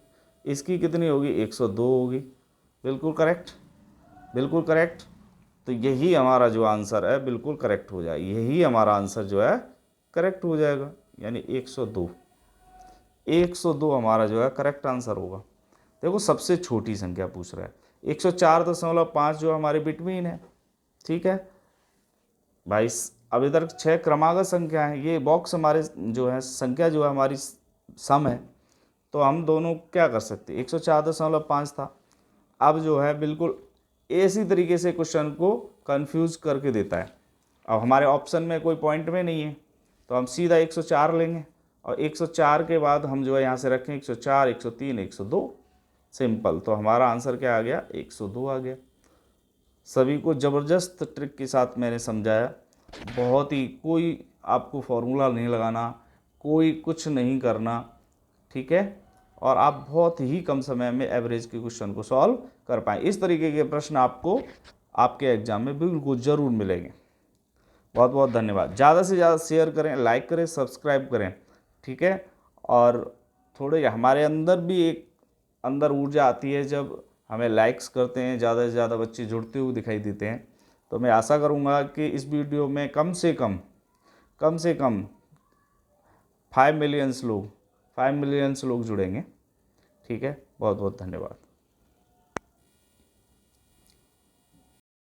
इसकी कितनी होगी, 102 होगी। बिल्कुल करेक्ट, बिल्कुल करेक्ट। तो यही हमारा जो आंसर है बिल्कुल करेक्ट हो जाएगा, यही हमारा आंसर जो है करेक्ट हो जाएगा, यानी 102। 102 हमारा जो है करेक्ट आंसर होगा। देखो सबसे छोटी संख्या पूछ रहा है, 104.5 जो हमारे बिटवीन है। ठीक है भाई, अब इधर 6 क्रमागत संख्या है, ये बॉक्स हमारे जो है संख्या जो है हमारी सम है, तो हम दोनों क्या कर सकते हैं, 104.5 था। अब जो है बिल्कुल इसी तरीके से क्वेश्चन को कंफ्यूज करके देता है। अब हमारे ऑप्शन में कोई पॉइंट में नहीं है, तो हम सीधा 104 लेंगे और 104 के बाद हम जो है यहाँ से रखें 104, 103, 102, सिंपल। तो हमारा आंसर क्या आ गया, 102 आ गया। सभी को ज़बरदस्त ट्रिक के साथ मैंने समझाया, बहुत ही, कोई आपको फॉर्मूला नहीं लगाना, कोई कुछ नहीं करना। ठीक है, और आप बहुत ही कम समय में एवरेज के क्वेश्चन को सॉल्व कर पाएँ। इस तरीके के प्रश्न आपको आपके एग्जाम में बिल्कुल ज़रूर मिलेंगे। बहुत बहुत धन्यवाद। ज़्यादा से ज़्यादा शेयर करें, लाइक करें, सब्सक्राइब करें। ठीक है, और थोड़े हमारे अंदर भी एक अंदर ऊर्जा आती है जब हमें लाइक्स करते हैं, ज़्यादा से ज़्यादा बच्चे जुड़ते हुए दिखाई देते हैं। तो मैं आशा करूँगा कि इस वीडियो में कम से कम 5 मिलियंस लोग जुड़ेंगे। ठीक है, बहुत बहुत धन्यवाद।